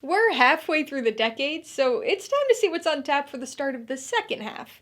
We're halfway through the decade, so it's time to see what's on tap for the start of the second half.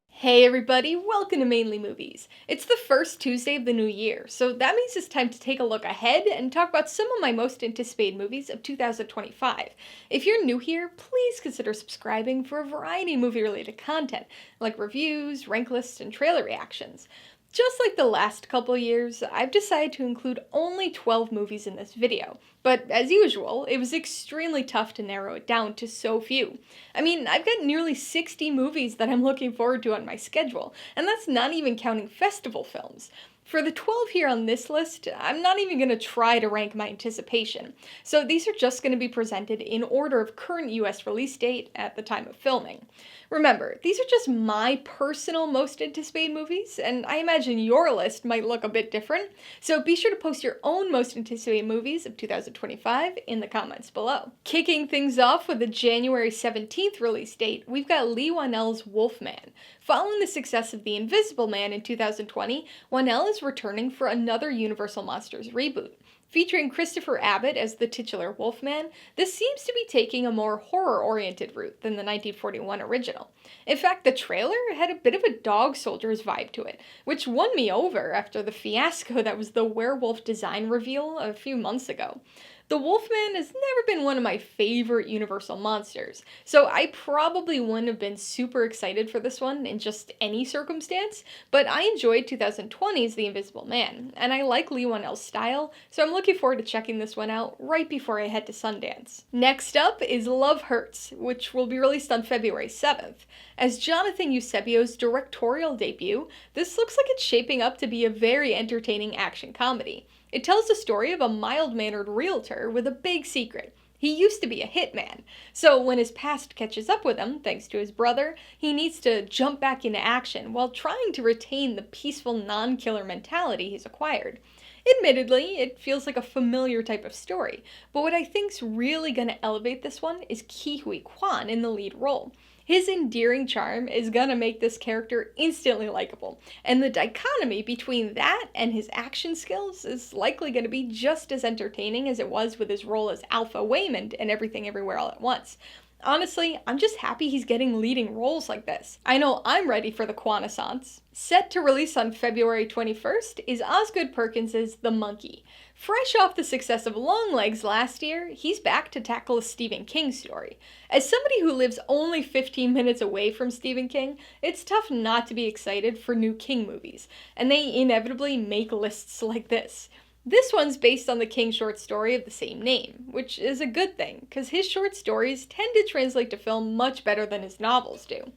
Hey everybody, welcome to Mainly Movies. It's the first Tuesday of the new year, so that means it's time to take a look ahead and talk about some of my most anticipated movies of 2025. If you're new here, please consider subscribing for a variety of movie-related content, like reviews, rank lists, and trailer reactions. Just like the last couple years, I've decided to include only 12 movies in this video, but as usual, it was extremely tough to narrow it down to so few. I mean, I've got nearly 60 movies that I'm looking forward to on my schedule, and that's not even counting festival films. For the 12 here on this list, I'm not even going to try to rank my anticipation, so these are just going to be presented in order of current US release date at the time of filming. Remember, these are just my personal most anticipated movies, and I imagine your list might look a bit different, so be sure to post your own most anticipated movies of 2025 in the comments below. Kicking things off with a January 17th release date, we've got Leigh Whannell's Wolfman. Following the success of The Invisible Man in 2020, Whannell is returning for another Universal Monsters reboot. Featuring Christopher Abbott as the titular Wolfman, this seems to be taking a more horror-oriented route than the 1941 original. In fact, the trailer had a bit of a Dog Soldiers vibe to it, which won me over after the fiasco that was the werewolf design reveal a few months ago. The Wolfman has never been one of my favorite Universal monsters, so I probably wouldn't have been super excited for this one in just any circumstance, but I enjoyed 2020's The Invisible Man, and I like Leigh Whannell's style, so I'm looking forward to checking this one out right before I head to Sundance. Next up is Love Hurts, which will be released on February 7th. As Jonathan Eusebio's directorial debut, this looks like it's shaping up to be a very entertaining action comedy. It tells the story of a mild-mannered realtor with a big secret. He used to be a hitman, so when his past catches up with him, thanks to his brother, he needs to jump back into action while trying to retain the peaceful non-killer mentality he's acquired. Admittedly, it feels like a familiar type of story, but what I think's really gonna elevate this one is Ke Huy Quan in the lead role. His endearing charm is gonna make this character instantly likable, and the dichotomy between that and his action skills is likely gonna be just as entertaining as it was with his role as Alpha Waymond in Everything Everywhere All at Once. Honestly, I'm just happy he's getting leading roles like this. I know I'm ready for the Quanaissance. Set to release on February 21st is Osgood Perkins' The Monkey. Fresh off the success of Longlegs last year, he's back to tackle a Stephen King story. As somebody who lives only 15 minutes away from Stephen King, it's tough not to be excited for new King movies, and they inevitably make lists like this. This one's based on the King short story of the same name, which is a good thing, because his short stories tend to translate to film much better than his novels do.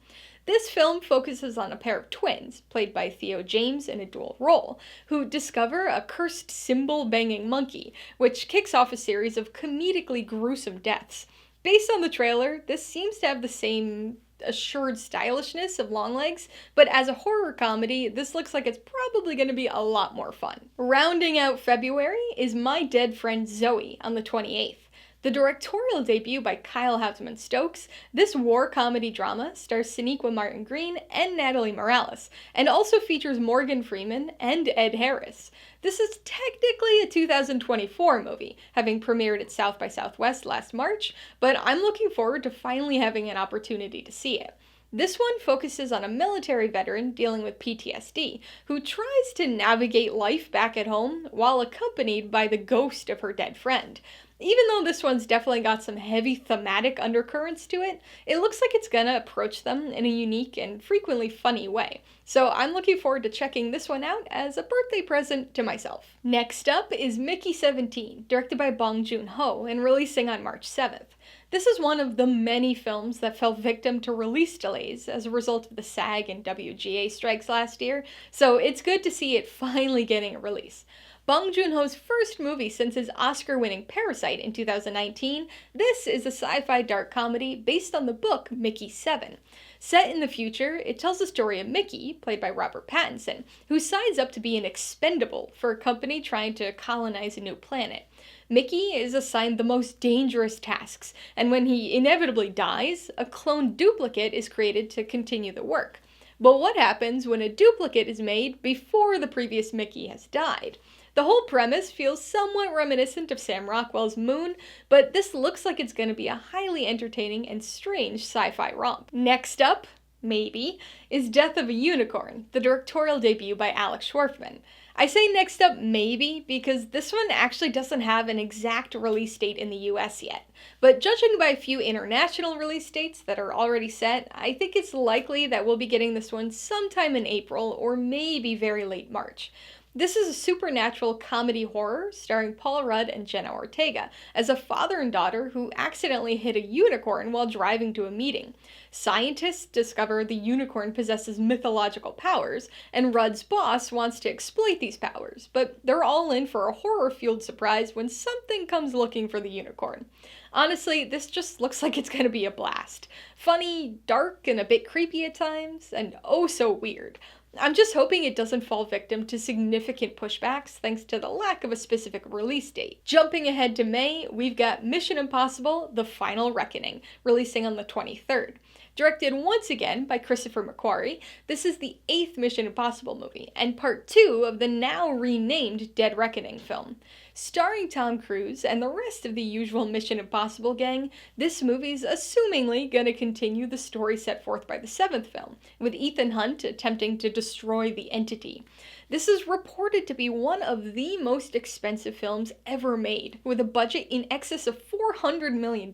This film focuses on a pair of twins, played by Theo James in a dual role, who discover a cursed cymbal-banging monkey, which kicks off a series of comedically gruesome deaths. Based on the trailer, this seems to have the same assured stylishness of Longlegs, but as a horror comedy, this looks like it's probably going to be a lot more fun. Rounding out February is My Dead Friend Zoe on the 28th. The directorial debut by Kyle Houseman Stokes, this war comedy drama stars Sonequa Martin Green and Natalie Morales, and also features Morgan Freeman and Ed Harris. This is technically a 2024 movie, having premiered at South by Southwest last March, but I'm looking forward to finally having an opportunity to see it. This one focuses on a military veteran dealing with PTSD, who tries to navigate life back at home while accompanied by the ghost of her dead friend. Even though this one's definitely got some heavy thematic undercurrents to it, it looks like it's gonna approach them in a unique and frequently funny way. So I'm looking forward to checking this one out as a birthday present to myself. Next up is Mickey 17, directed by Bong Joon-ho and releasing on March 7th. This is one of the many films that fell victim to release delays as a result of the SAG and WGA strikes last year, so it's good to see it finally getting a release. Bong Joon-ho's first movie since his Oscar-winning Parasite in 2019, this is a sci-fi dark comedy based on the book Mickey 7. Set in the future, it tells the story of Mickey, played by Robert Pattinson, who signs up to be an expendable for a company trying to colonize a new planet. Mickey is assigned the most dangerous tasks, and when he inevitably dies, a clone duplicate is created to continue the work. But what happens when a duplicate is made before the previous Mickey has died? The whole premise feels somewhat reminiscent of Sam Rockwell's Moon, but this looks like it's going to be a highly entertaining and strange sci-fi romp. Next up, maybe, is Death of a Unicorn, the directorial debut by Alex Schwartzman. I say next up maybe because this one actually doesn't have an exact release date in the US yet. But judging by a few international release dates that are already set, I think it's likely that we'll be getting this one sometime in April or maybe very late March. This is a supernatural comedy horror starring Paul Rudd and Jenna Ortega as a father and daughter who accidentally hit a unicorn while driving to a meeting. Scientists discover the unicorn possesses mythological powers, and Rudd's boss wants to exploit these powers, but they're all in for a horror-fueled surprise when something comes looking for the unicorn. Honestly, this just looks like it's gonna be a blast. Funny, dark, and a bit creepy at times, and oh so weird. I'm just hoping it doesn't fall victim to significant pushbacks thanks to the lack of a specific release date. Jumping ahead to May, we've got Mission Impossible: The Final Reckoning, releasing on the 23rd. Directed once again by Christopher McQuarrie, this is the 8th Mission Impossible movie, and part 2 of the now renamed Dead Reckoning film. Starring Tom Cruise and the rest of the usual Mission Impossible gang, this movie's assumingly gonna continue the story set forth by the 7th film, with Ethan Hunt attempting to destroy the Entity. This is reported to be one of the most expensive films ever made, with a budget in excess of $400 million.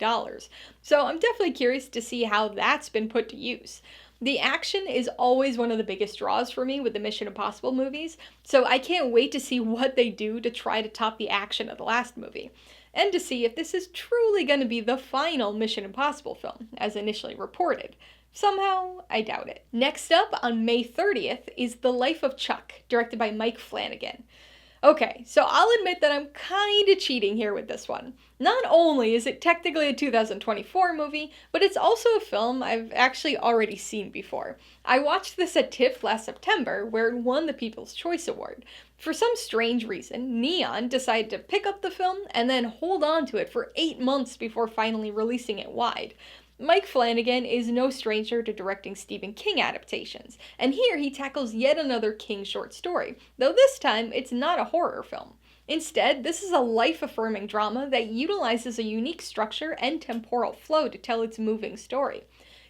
So I'm definitely curious to see how that's been put to use. The action is always one of the biggest draws for me with the Mission Impossible movies, so I can't wait to see what they do to try to top the action of the last movie, and to see if this is truly going to be the final Mission Impossible film, as initially reported. Somehow, I doubt it. Next up, on May 30th, is The Life of Chuck, directed by Mike Flanagan. Okay, so I'll admit that I'm kinda cheating here with this one. Not only is it technically a 2024 movie, but it's also a film I've actually already seen before. I watched this at TIFF last September, where it won the People's Choice Award. For some strange reason, Neon decided to pick up the film and then hold on to it for 8 months before finally releasing it wide. Mike Flanagan is no stranger to directing Stephen King adaptations, and here he tackles yet another King short story, though this time it's not a horror film. Instead, this is a life-affirming drama that utilizes a unique structure and temporal flow to tell its moving story.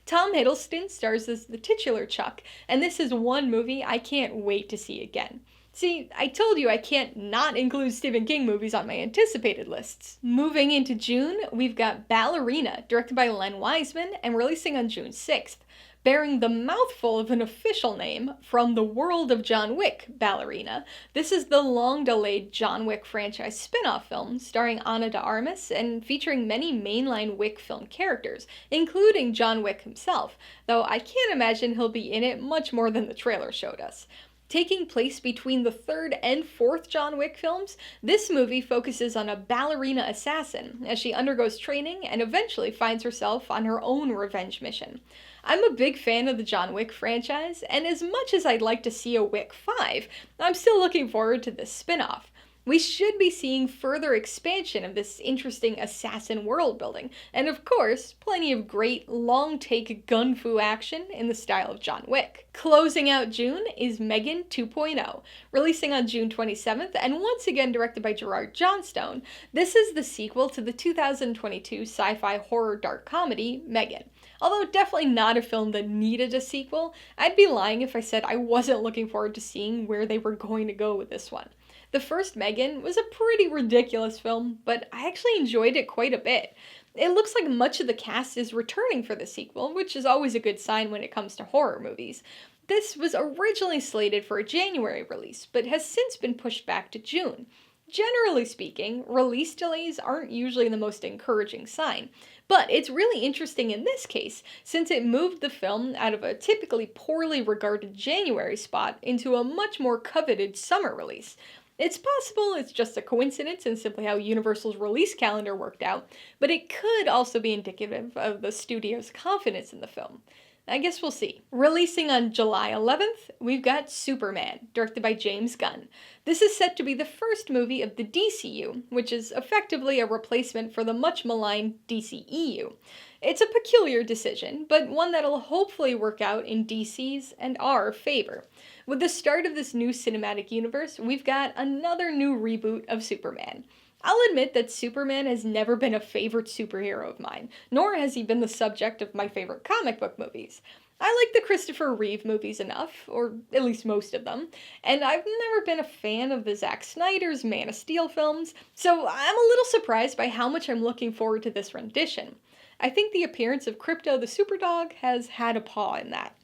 Tom Hiddleston stars as the titular Chuck, and this is one movie I can't wait to see again. See, I told you I can't not include Stephen King movies on my anticipated lists. Moving into June, we've got Ballerina, directed by Len Wiseman and releasing on June 6th. Bearing the mouthful of an official name, From the World of John Wick, Ballerina, this is the long-delayed John Wick franchise spin-off film starring Ana de Armas and featuring many mainline Wick film characters, including John Wick himself, though I can't imagine he'll be in it much more than the trailer showed us. Taking place between the 3rd and 4th John Wick films, this movie focuses on a ballerina assassin as she undergoes training and eventually finds herself on her own revenge mission. I'm a big fan of the John Wick franchise, and as much as I'd like to see a Wick 5, I'm still looking forward to this spin-off. We should be seeing further expansion of this interesting assassin world building, and of course, plenty of great long-take gun-fu action in the style of John Wick. Closing out June is Megan 2.0, releasing on June 27th and once again directed by Gerard Johnstone. This is the sequel to the 2022 sci-fi horror dark comedy, Megan. Although definitely not a film that needed a sequel, I'd be lying if I said I wasn't looking forward to seeing where they were going to go with this one. The first Megan was a pretty ridiculous film, but I actually enjoyed it quite a bit. It looks like much of the cast is returning for the sequel, which is always a good sign when it comes to horror movies. This was originally slated for a January release, but has since been pushed back to June. Generally speaking, release delays aren't usually the most encouraging sign, but it's really interesting in this case since it moved the film out of a typically poorly regarded January spot into a much more coveted summer release. It's possible it's just a coincidence and simply how Universal's release calendar worked out, but it could also be indicative of the studio's confidence in the film. I guess we'll see. Releasing on July 11th, we've got Superman, directed by James Gunn. This is set to be the first movie of the DCU, which is effectively a replacement for the much maligned DCEU. It's a peculiar decision, but one that'll hopefully work out in DC's and our favor. With the start of this new cinematic universe, we've got another new reboot of Superman. I'll admit that Superman has never been a favorite superhero of mine, nor has he been the subject of my favorite comic book movies. I like the Christopher Reeve movies enough, or at least most of them, and I've never been a fan of the Zack Snyder's Man of Steel films, so I'm a little surprised by how much I'm looking forward to this rendition. I think the appearance of Krypto the Superdog has had a paw in that.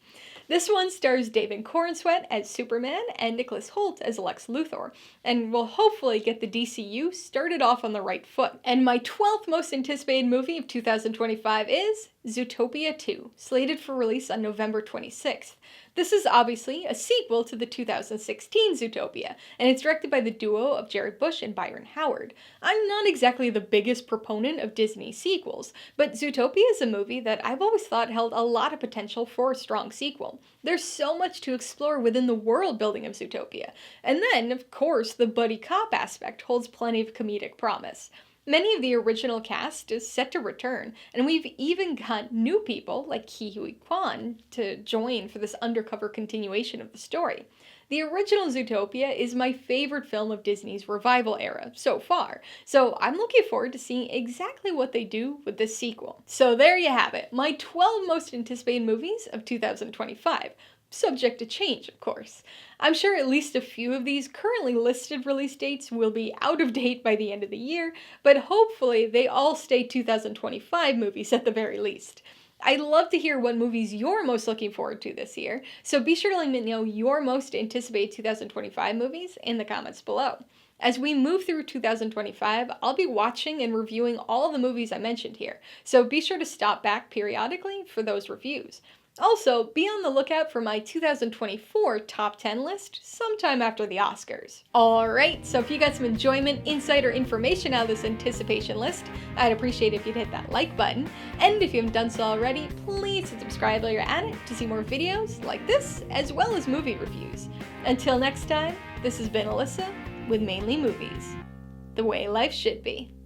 This one stars David Corenswet as Superman and Nicholas Hoult as Lex Luthor, and will hopefully get the DCU started off on the right foot. And my 12th most anticipated movie of 2025 is Zootopia 2, slated for release on November 26th. This is obviously a sequel to the 2016 Zootopia, and it's directed by the duo of Jared Bush and Byron Howard. I'm not exactly the biggest proponent of Disney sequels, but Zootopia is a movie that I've always thought held a lot of potential for a strong sequel. There's so much to explore within the world building of Zootopia, and then, of course, the buddy cop aspect holds plenty of comedic promise. Many of the original cast is set to return, and we've even got new people like Ke Huy Quan to join for this undercover continuation of the story. The original Zootopia is my favorite film of Disney's revival era so far, so I'm looking forward to seeing exactly what they do with this sequel. So there you have it, my 12 most anticipated movies of 2025. Subject to change, of course. I'm sure at least a few of these currently listed release dates will be out of date by the end of the year, but hopefully they all stay 2025 movies at the very least. I'd love to hear what movies you're most looking forward to this year, so be sure to let me know your most anticipated 2025 movies in the comments below. As we move through 2025, I'll be watching and reviewing all the movies I mentioned here, so be sure to stop back periodically for those reviews. Also, be on the lookout for my 2024 top 10 list sometime after the Oscars. Alright, so if you got some enjoyment, insight, or information out of this anticipation list, I'd appreciate if you'd hit that like button. And if you haven't done so already, please hit subscribe while you're at it to see more videos like this, as well as movie reviews. Until next time, this has been Alyssa with Mainly Movies. The way life should be.